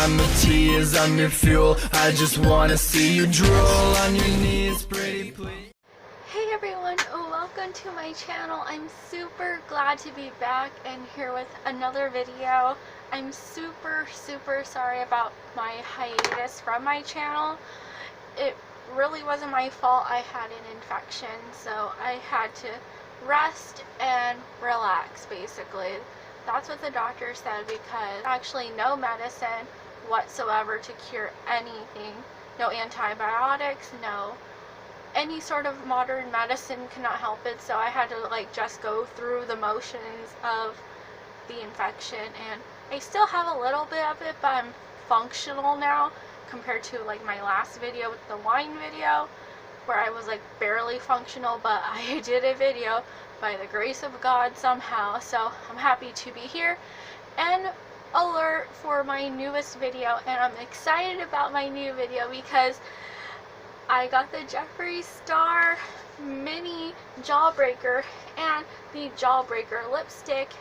I'm the tears, I'm your fuel. I just wanna see you drool on your knees, pretty please. Hey everyone, welcome to my channel. I'm super glad to be back and here with another video. I'm super sorry about my hiatus from my channel. It really wasn't my fault. I had an infection, so I had to rest and relax basically. That's what the doctor said, because actually no medicine whatsoever to cure anything. No antibiotics, no any sort of modern medicine cannot help it, so I had to just go through the motions of the infection, and I still have a little bit of it, but I'm functional now compared to my last video with the wine video where I was barely functional, but I did a video by the grace of God somehow, so I'm happy to be here and alert for my newest video. And I'm excited about my new video because I got the Jeffree Star mini Jawbreaker and the Jawbreaker lipstick.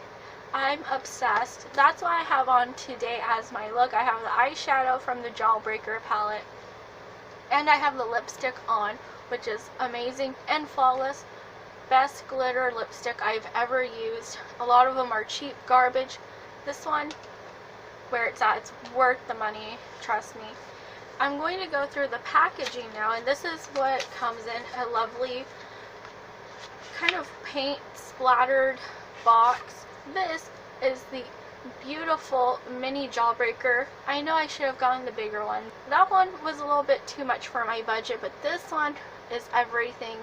I'm obsessed. That's what I have on today as my look. I have the eyeshadow from the Jawbreaker palette, and I have the lipstick on, which is amazing and flawless. Best glitter lipstick I've ever used. A lot of them are cheap garbage. This one, where it's at, it's worth the money, trust me. I'm going to go through the packaging now, and this is what comes in a lovely kind of paint splattered box. This is the beautiful mini Jawbreaker. I know I should have gotten the bigger one. That one was a little bit too much for my budget, but this one is everything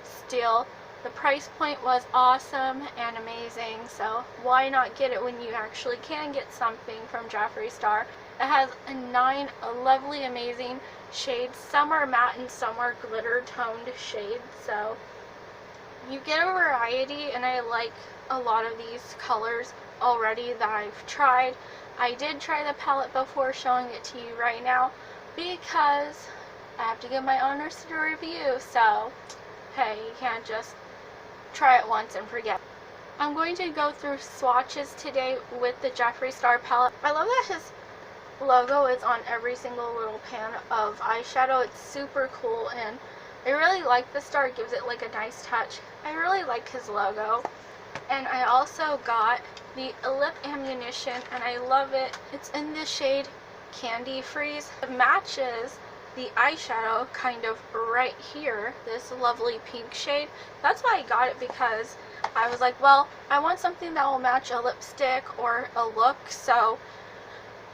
still. The price point was awesome and amazing, so why not get it when you actually can get something from Jeffree Star. It has 9 lovely, amazing shades. Some are matte and some are glitter toned shades, so you get a variety, and I like a lot of these colors already that I've tried. I did try the palette before showing it to you right now because I have to give my honest review, so hey, you can't just try it once and forget. I'm going to go through swatches today with the Jeffree Star palette. I love that his logo is on every single little pan of eyeshadow. It's super cool, and I really like the star. It gives it a nice touch. I really like his logo. And I also got the lip ammunition, and I love it. It's in the shade Candy Freeze. It matches the eyeshadow kind of right here, this lovely pink shade. That's why I got it, because I was like, well, I want something that will match a lipstick or a look, so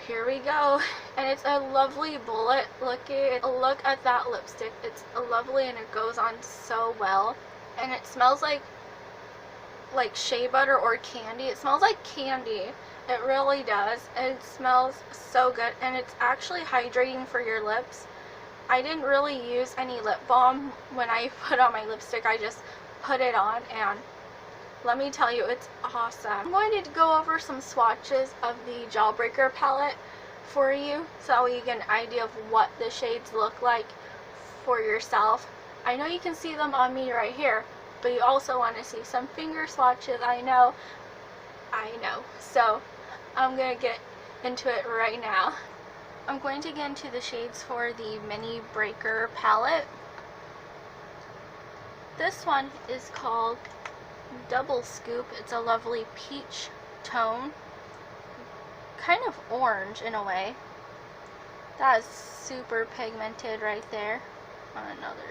here we go. And it's a lovely bullet. Look at that lipstick. It's lovely, and it goes on so well, and it smells like shea butter or candy. It smells like candy. It really does. It smells so good, and it's actually hydrating for your lips. I didn't really use any lip balm when I put on my lipstick. I just put it on, and let me tell you, it's awesome. I'm going to go over some swatches of the Jawbreaker palette for you, so you get an idea of what the shades look like for yourself. I know you can see them on me right here, but you also want to see some finger swatches. I know. So I'm going to get into it right now. I'm going to get into the shades for the Mini Breaker palette. This one is called Double Scoop. It's a lovely peach tone, kind of orange in a way. That is super pigmented right there. On another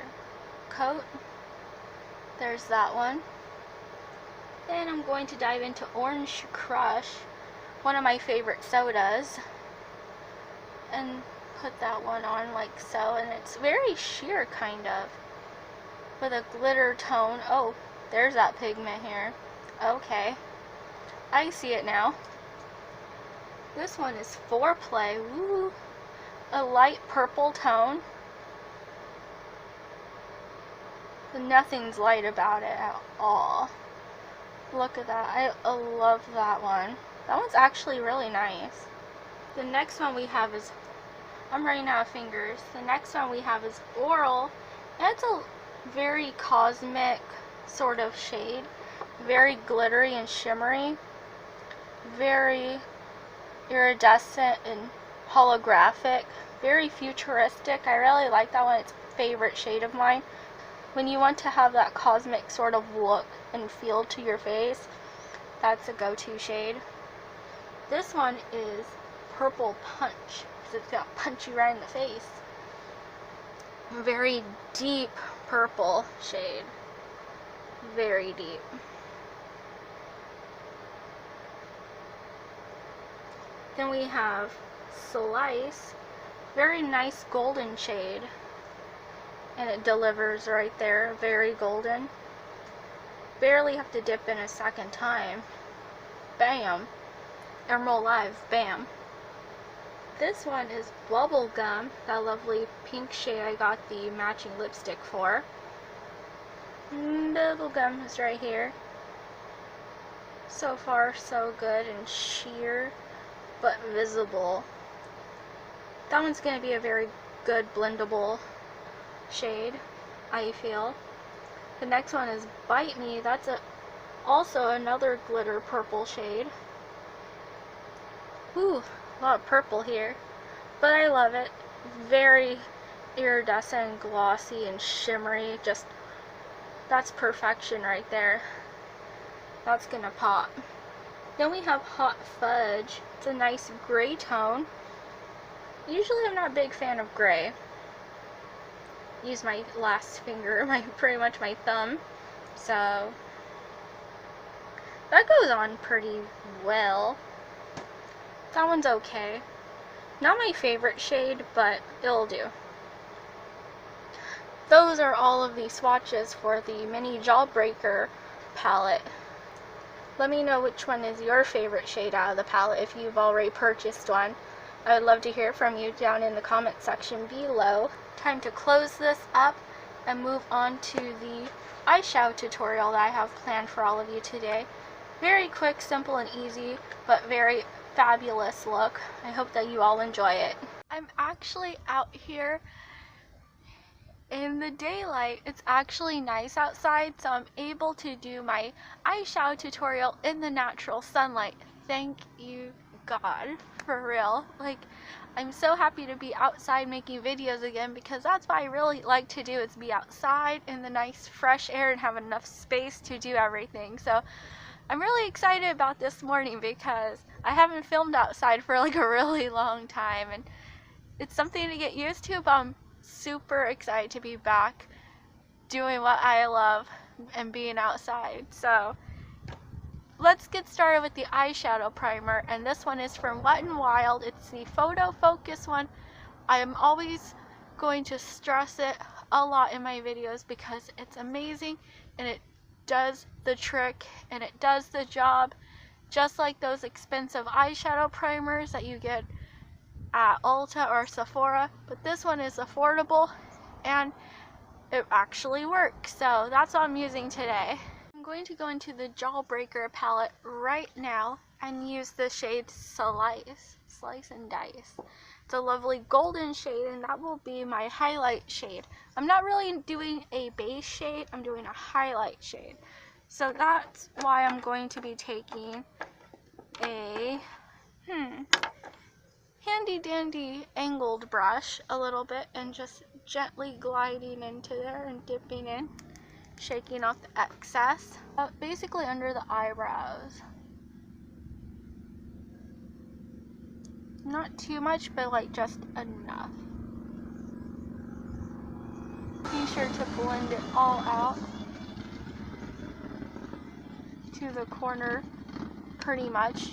coat, there's that one. Then I'm going to dive into Orange Crush, one of my favorite sodas, and put that one on like so, and it's very sheer kind of, with a glitter tone. Oh, there's that pigment here. Okay, I see it now. This one is Foreplay. Ooh, a light purple tone. Nothing's light about it at all. Look at that. I love that one. That one's actually really nice. The next one we have is, I'm running out of fingers. The next one we have is Oral. And it's a very cosmic sort of shade. Very glittery and shimmery. Very iridescent and holographic, very futuristic. I really like that one. It's a favorite shade of mine. When you want to have that cosmic sort of look and feel to your face, that's a go-to shade. This one is Purple Punch, because it's gonna punch you right in the face. Very deep purple shade. Very deep. Then we have Slice, very nice golden shade, and it delivers right there, very golden. Barely have to dip in a second time. Bam! Emerald Live, bam! This one is Bubblegum, that lovely pink shade I got the matching lipstick for. Bubblegum is right here. So far so good and sheer, but visible. That one's going to be a very good blendable shade, I feel. The next one is Bite Me. That's also another glitter purple shade. Ooh, a lot of purple here, but I love it. Very iridescent and glossy and shimmery. Just, that's perfection right there. That's gonna pop. Then we have Hot Fudge. It's a nice gray tone. Usually I'm not a big fan of gray. Use my last finger, pretty much my thumb. So that goes on pretty well. That one's okay. Not my favorite shade, but it'll do. Those are all of the swatches for the mini Jawbreaker palette. Let me know which one is your favorite shade out of the palette if you've already purchased one. I would love to hear from you down in the comment section below. Time to close this up and move on to the eyeshadow tutorial that I have planned for all of you today. Very quick, simple, and easy, but very fabulous look. I hope that you all enjoy it. I'm actually out here in the daylight. It's actually nice outside, so I'm able to do my eyeshadow tutorial in the natural sunlight. Thank you, God, for real. Like, I'm so happy to be outside making videos again, because that's what I really like to do, is be outside in the nice fresh air and have enough space to do everything. So I'm really excited about this morning because I haven't filmed outside for like a really long time, and it's something to get used to, but I'm super excited to be back doing what I love and being outside. So let's get started with the eyeshadow primer, and this one is from Wet n Wild. It's the Photo Focus one. I am always going to stress it a lot in my videos because it's amazing and it does the trick and it does the job, just like those expensive eyeshadow primers that you get at Ulta or Sephora. But this one is affordable and it actually works, so that's what I'm using today. I'm going to go into the Jawbreaker palette right now and use the shade Slice and Dice. It's a lovely golden shade, and that will be my highlight shade. I'm not really doing a base shade, I'm doing a highlight shade. So that's why I'm going to be taking a handy dandy angled brush a little bit and just gently gliding into there and dipping in, shaking off the excess, basically under the eyebrows. Not too much, but like just enough. Be sure to blend it all out to the corner pretty much.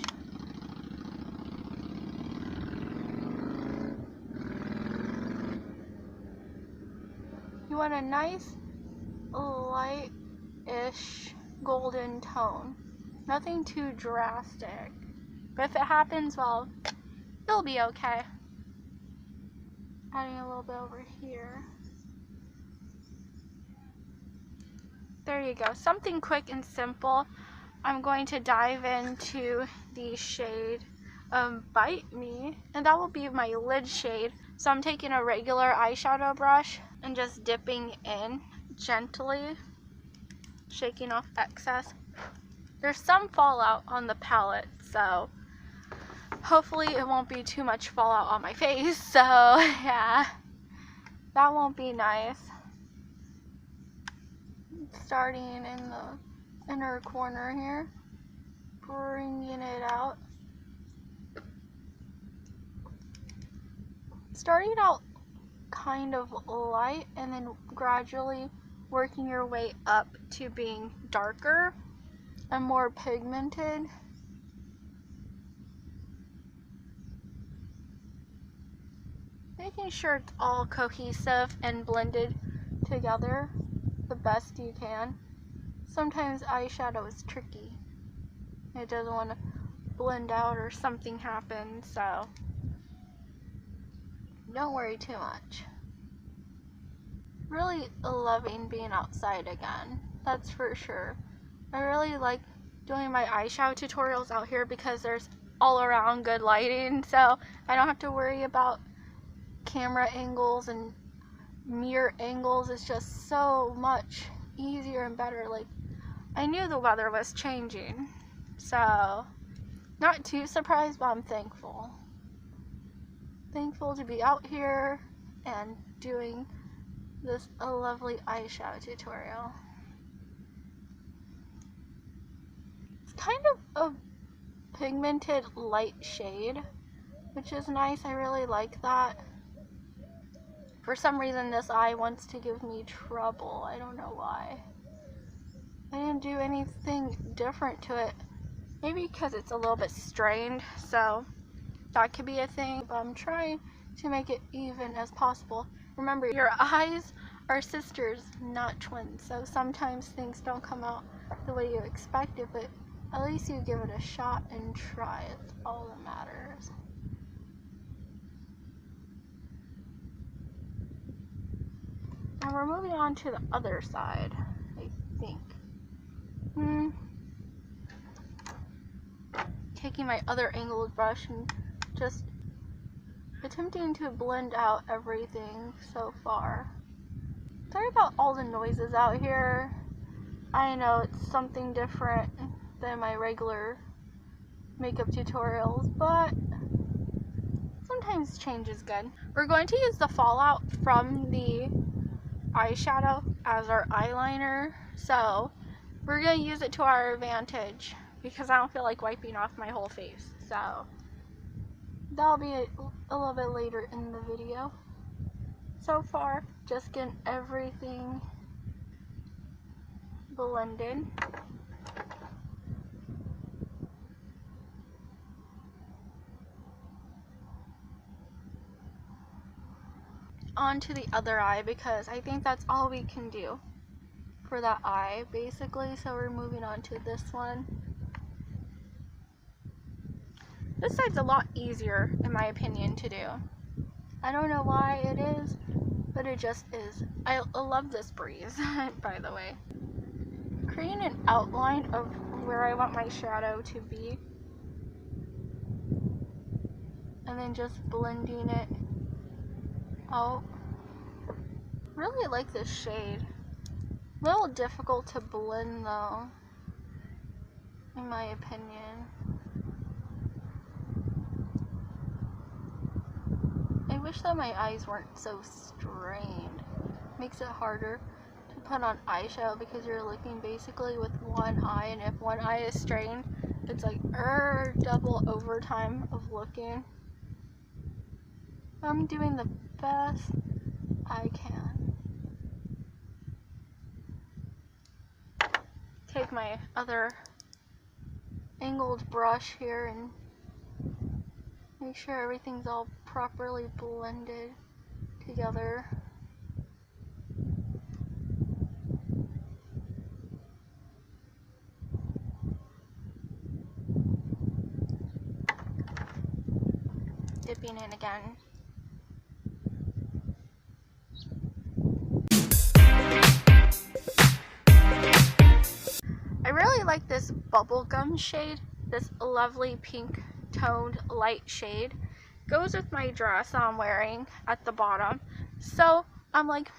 You want a nice light-ish golden tone. Nothing too drastic. But if it happens, well, it'll be okay. Adding a little bit over here. There you go. Something quick and simple. I'm going to dive into the shade Bite Me, and that will be my lid shade. So I'm taking a regular eyeshadow brush and just dipping in gently, shaking off excess. There's some fallout on the palette, so hopefully it won't be too much fallout on my face, so yeah, that won't be nice. Starting in the inner corner here, bringing it out. Starting out kind of light and then gradually working your way up to being darker and more pigmented. Making sure it's all cohesive and blended together the best you can. Sometimes eyeshadow is tricky. It doesn't want to blend out or something happens, so don't worry too much. Really loving being outside again, that's for sure. I really like doing my eyeshadow tutorials out here because there's all around good lighting, so I don't have to worry about camera angles and mirror angles. It's just so much easier and better. Like, I knew the weather was changing, so not too surprised, but I'm thankful. Thankful to be out here and doing this lovely eyeshadow tutorial. It's kind of a pigmented light shade, which is nice. I really like that. For some reason this eye wants to give me trouble. I don't know why. I didn't do anything different to it. Maybe because it's a little bit strained, so that could be a thing. But I'm trying to make it even as possible. Remember, your eyes are sisters, not twins. So sometimes things don't come out the way you expected, but at least you give it a shot and try. It's all that matters. And we're moving on to the other side, I think. Taking my other angled brush and just attempting to blend out everything so far. Sorry about all the noises out here. I know it's something different than my regular makeup tutorials, but sometimes change is good. We're going to use the fallout from the eyeshadow as our eyeliner, so we're going to use it to our advantage because I don't feel like wiping off my whole face, so that'll be a little bit later in the video. So far, just getting everything blended. On to the other eye because I think that's all we can do for that eye basically, so we're moving on to this one. This side's a lot easier in my opinion to do. I don't know why it is, but it just is. I love this breeze, by the way. Creating an outline of where I want my shadow to be, and then just blending it out. Really like this shade. A little difficult to blend though, in my opinion. I wish that my eyes weren't so strained. Makes it harder to put on eyeshadow because you're looking basically with one eye, and if one eye is strained, it's like double overtime of looking. I'm doing the best I can. Take my other angled brush here and make sure everything's all properly blended together. Dipping in again. I really like this bubblegum shade, this lovely pink toned light shade. Goes with my dress I'm wearing at the bottom. So I'm like,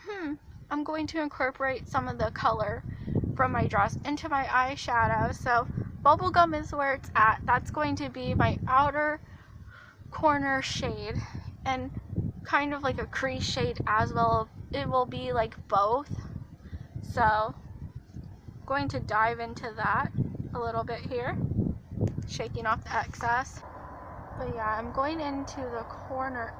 I'm going to incorporate some of the color from my dress into my eyeshadow. So bubblegum is where it's at. That's going to be my outer corner shade and kind of like a crease shade as well. It will be like both. So I'm going to dive into that a little bit here, shaking off the excess. But yeah, I'm going into the corner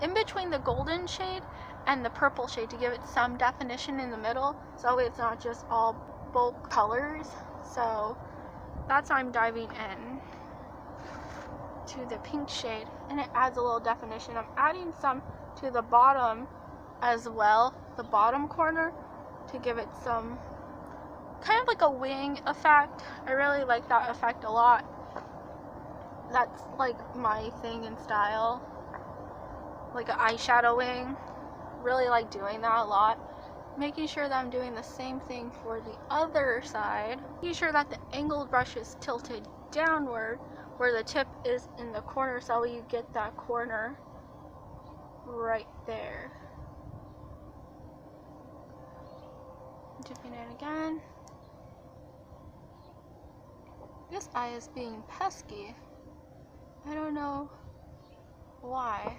in between the golden shade and the purple shade to give it some definition in the middle, so that way it's not just all bulk colors. So that's why I'm diving in to the pink shade, and it adds a little definition. I'm adding some to the bottom as well, the bottom corner, to give it some kind of like a wing effect. I really like that effect a lot. That's like my thing in style, like an eyeshadow wing. Really like doing that a lot. Making sure that I'm doing the same thing for the other side. Making sure that the angled brush is tilted downward where the tip is in the corner, so you get that corner right there. Dipping in again. This eye is being pesky. I don't know why,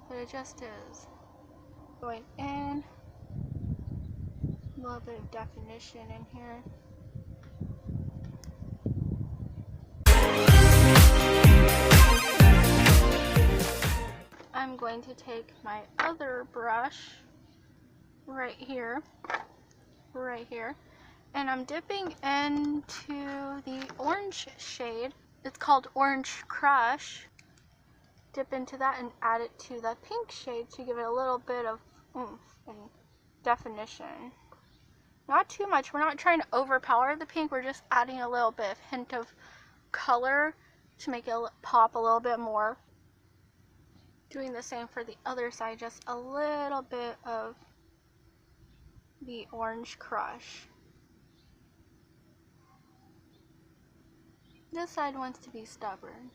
but it just is. Going in, a little bit of definition in here. I'm going to take my other brush right here, and I'm dipping into the orange shade. It's called Orange Crush. Dip into that and add it to the pink shade to give it a little bit of oomph and definition. Not too much. We're not trying to overpower the pink. We're just adding a little bit of hint of color to make it pop a little bit more. Doing the same for the other side, just a little bit of the Orange Crush. This side wants to be stubborn.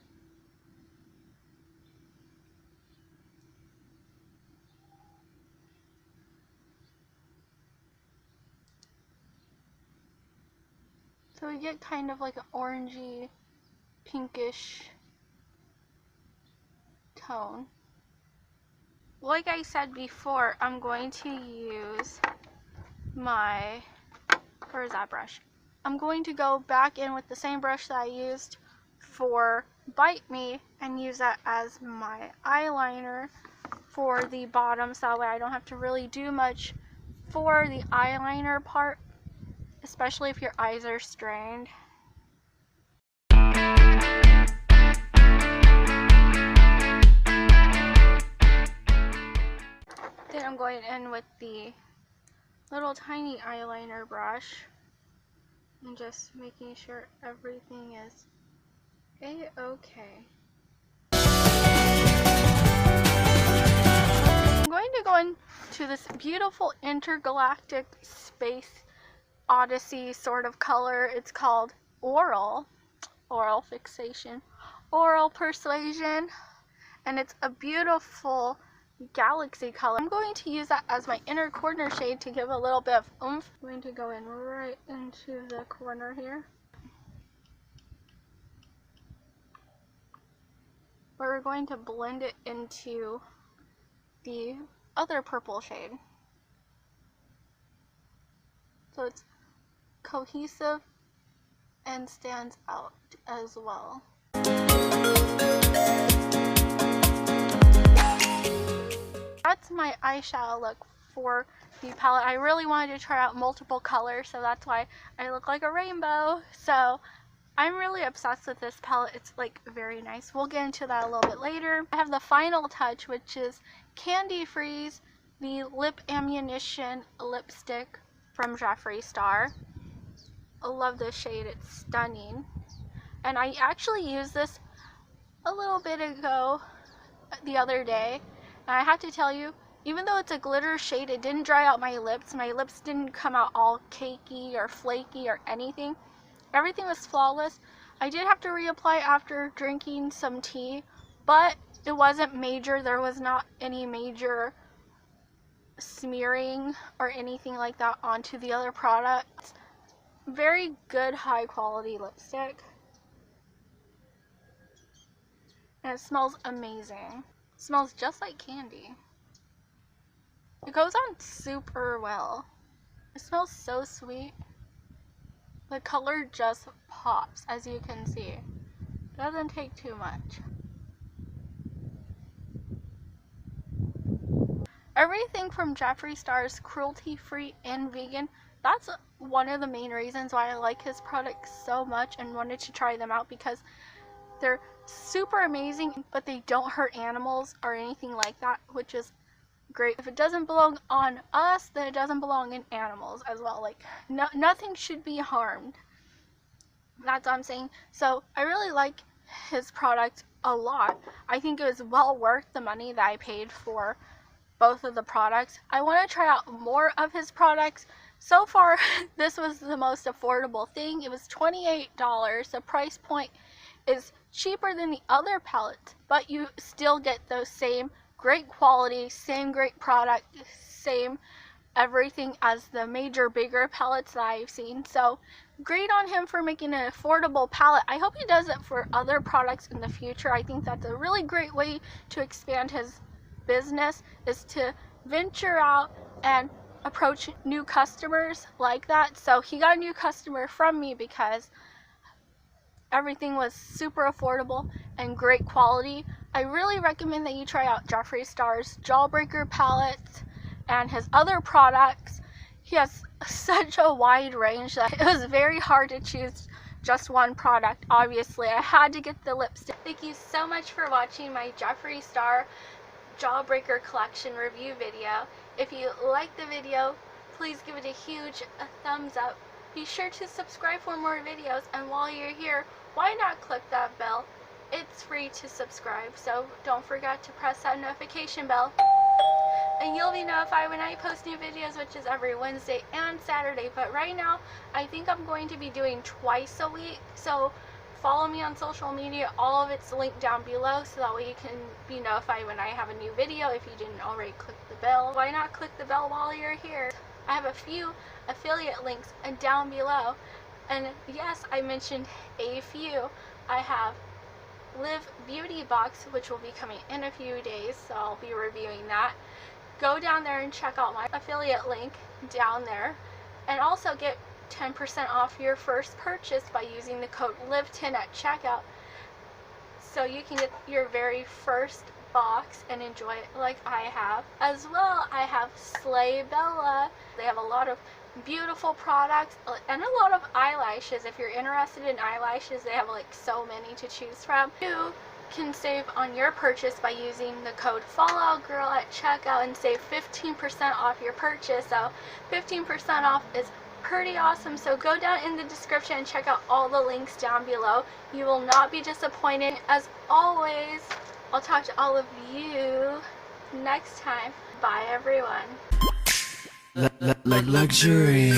So we get kind of like an orangey, pinkish tone. Like I said before, I'm going to use my, where's that brush? I'm going to go back in with the same brush that I used for Bite Me and use that as my eyeliner for the bottom, so that way I don't have to really do much for the eyeliner part, especially if your eyes are strained. Then I'm going in with the little tiny eyeliner brush and just making sure everything is a-okay. I'm going to go into this beautiful intergalactic space odyssey sort of color. It's called Oral Fixation, Oral Persuasion, and it's a beautiful galaxy color. I'm going to use that as my inner corner shade to give a little bit of oomph. I'm going to go in right into the corner here, where we're going to blend it into the other purple shade, so it's cohesive and stands out as well. That's my eyeshadow look for the palette. I really wanted to try out multiple colors, so that's why I look like a rainbow. So I'm really obsessed with this palette. It's like very nice. We'll get into that a little bit later. I have the final touch, which is Candy Freeze, the Lip Ammunition lipstick from Jeffree Star. I love this shade. It's stunning. And I actually used this a little bit ago, the other day. And I have to tell you, even though it's a glitter shade, it didn't dry out my lips. My lips didn't come out all cakey or flaky or anything. Everything was flawless. I did have to reapply after drinking some tea, but it wasn't major. There was not any major smearing or anything like that onto the other products. Very good, high quality lipstick. and it smells amazing. It smells just like candy. It goes on super well. It smells so sweet. The color just pops, as you can see. It doesn't take too much. Everything from Jeffree Star is cruelty-free and vegan. That's one of the main reasons why I like his products so much and wanted to try them out, because they're super amazing, but they don't hurt animals or anything like that, which is great. If it doesn't belong on us, then it doesn't belong in animals as well. Like, nothing should be harmed. That's what I'm saying. So I really like his product a lot. I think it was well worth the money that I paid for both of the products. I want to try out more of his products. So far, this was the most affordable thing. It was $28. The price point is cheaper than the other palettes, but you still get those same great quality, same great product, same everything as the major bigger palettes that I've seen. So great on him for making an affordable palette. I hope he does it for other products in the future. I think that's a really great way to expand his business, is to venture out and approach new customers like that. So he got a new customer from me because everything was super affordable and great quality. I really recommend that you try out Jeffree Star's Jawbreaker palette and his other products. He has such a wide range that it was very hard to choose just one product. Obviously, I had to get the lipstick. Thank you so much for watching my Jeffree Star Jawbreaker collection review video. If you like the video, please give it a huge thumbs up. Be sure to subscribe for more videos, and while you're here, why not click that bell? It's free to subscribe, so don't forget to press that notification bell, and you'll be notified when I post new videos, which is every Wednesday and Saturday. But right now, I think I'm going to be doing twice a week, so follow me on social media. All of it's linked down below, so that way you can be notified when I have a new video if you didn't already click the bell. Why not click the bell while you're here? I have a few affiliate links down below, and yes, I mentioned a few. I have Liv Beauty Box, which will be coming in a few days, so I'll be reviewing that. Go down there and check out my affiliate link down there, and also get 10% off your first purchase by using the code LIV10 at checkout, so you can get your very first box and enjoy it like I have. As well, I have SLAYBELLA. They have a lot of beautiful products and a lot of eyelashes. If you're interested in eyelashes, they have like so many to choose from. You can save on your purchase by using the code FALLOUTGIRL at checkout and save 15% off your purchase. So 15% off is pretty awesome. So go down in the description and check out all the links down below. You will not be disappointed. As always, I'll talk to all of you next time. Bye, everyone. Like luxury.